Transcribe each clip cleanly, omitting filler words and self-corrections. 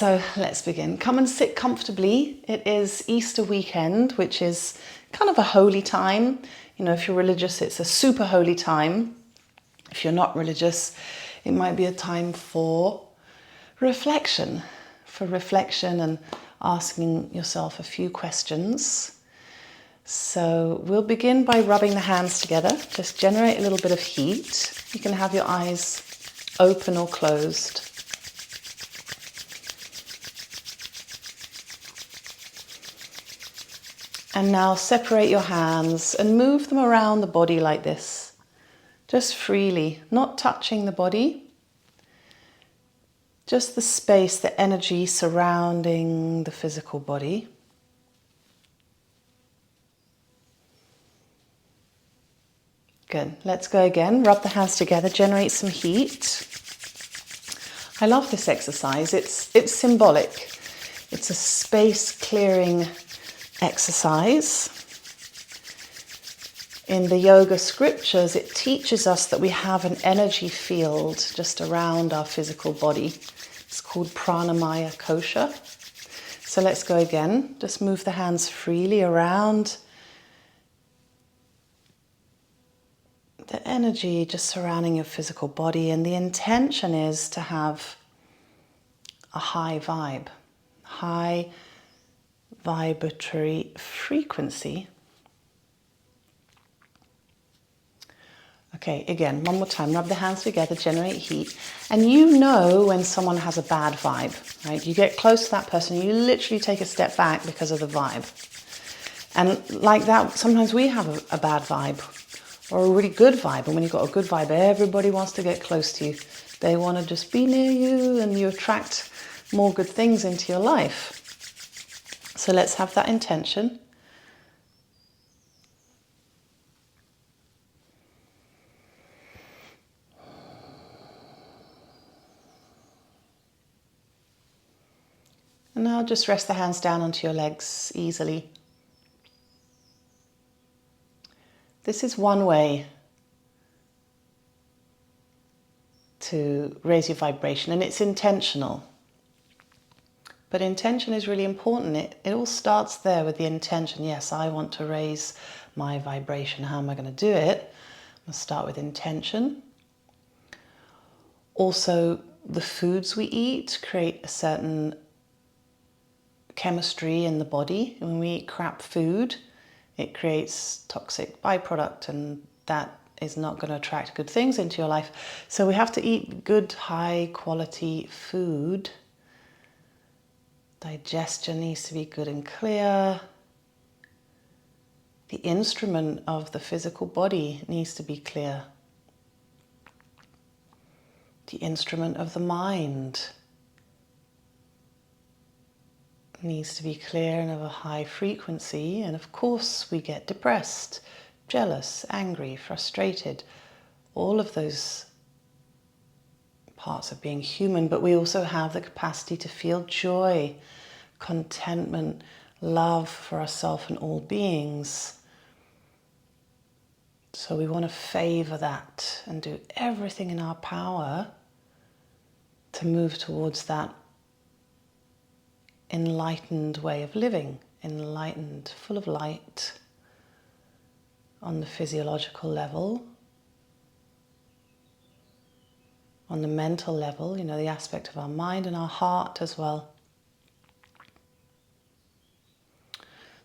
So let's begin. Come and sit comfortably. It is Easter weekend, which is kind of a holy time. You know, if you're religious, it's a super holy time. If you're not religious, it might be a time for reflection, and asking yourself a few questions. So we'll begin by rubbing the hands together. Just generate a little bit of heat. You can have your eyes open or closed. And now separate your hands and move them around the body like this. Just freely, not touching the body. Just the space, the energy surrounding the physical body. Good. Let's go again. Rub the hands together, generate some heat. I love this exercise. It's symbolic. It's a space clearing exercise. In the yoga scriptures, it teaches us that we have an energy field just around our physical body. It's called pranamaya kosha. So let's go again. Just move the hands freely around. The energy just surrounding your physical body, and the intention is to have a high vibe, high vibratory frequency. Okay, again, one more time. Rub the hands together, generate heat. And you know when someone has a bad vibe, right? You get close to that person, you literally take a step back because of the vibe. And like that, sometimes we have a bad vibe or a really good vibe. And when you've got a good vibe, everybody wants to get close to you. They want to just be near you, and you attract more good things into your life. So let's have that intention. And now just rest the hands down onto your legs easily. This is one way to raise your vibration, and it's intentional. But intention is really important. It all starts there with the intention. Yes, I want to raise my vibration. How am I going to do it? I'm going to start with intention. Also, the foods we eat create a certain chemistry in the body. When we eat crap food, it creates toxic byproduct, and that is not going to attract good things into your life. So we have to eat good, high quality food. Digestion needs to be good and clear. The instrument of the physical body needs to be clear. The instrument of the mind needs to be clear and of a high frequency. And of course we get depressed, jealous, angry, frustrated. All of those parts of being human, but we also have the capacity to feel joy, contentment, love for ourselves and all beings. So we want to favor that and do everything in our power to move towards that enlightened way of living, enlightened, full of light on the physiological level. On the mental level, you know, the aspect of our mind and our heart as well.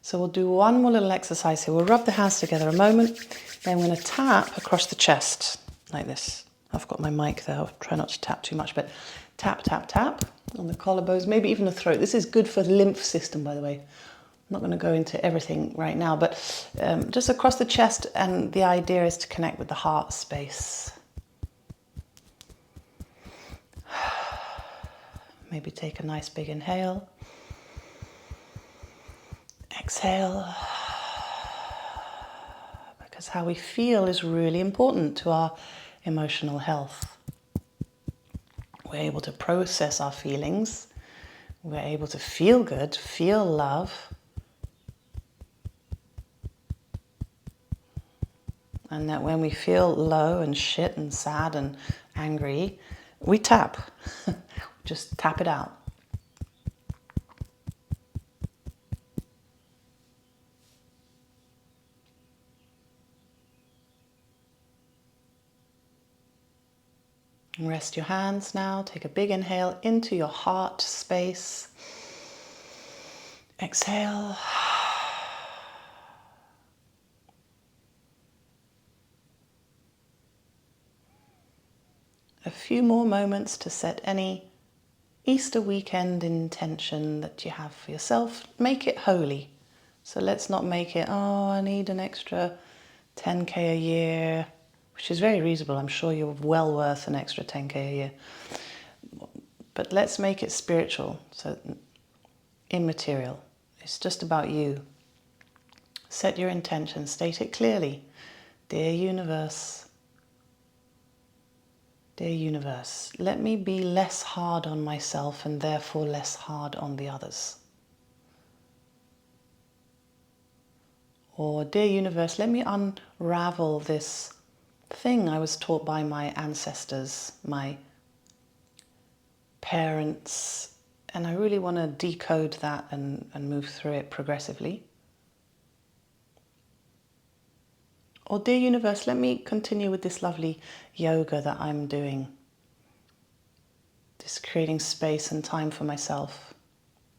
So we'll do one more little exercise here. We'll rub the hands together a moment, then we're going to tap across the chest like this. I've got my mic there, I'll try not to tap too much, but tap, tap, tap on the collarbones, maybe even the throat. This is good for the lymph system, by the way. I'm not going to go into everything right now, but just across the chest, and the idea is to connect with the heart space. Maybe take a nice big inhale. Exhale. Because how we feel is really important to our emotional health. We're able to process our feelings. We're able to feel good, feel love. And that when we feel low and shit and sad and angry, we tap. Just tap it out. can rest your hands now. Take a big inhale into your heart space. Exhale. A few more moments to set any Easter weekend intention that you have for yourself. Make it holy. So let's not make it, oh, I need an extra 10k a year, which is very reasonable. I'm sure you're well worth an extra 10k a year. But let's make it spiritual, so immaterial. It's just about you. Set your intention, state it clearly. Dear universe, let me be less hard on myself and therefore less hard on the others. Or, dear universe, let me unravel this thing I was taught by my ancestors, my parents, and I really want to decode that and move through it progressively. Or, dear universe, let me continue with this lovely yoga that I'm doing. Just creating space and time for myself.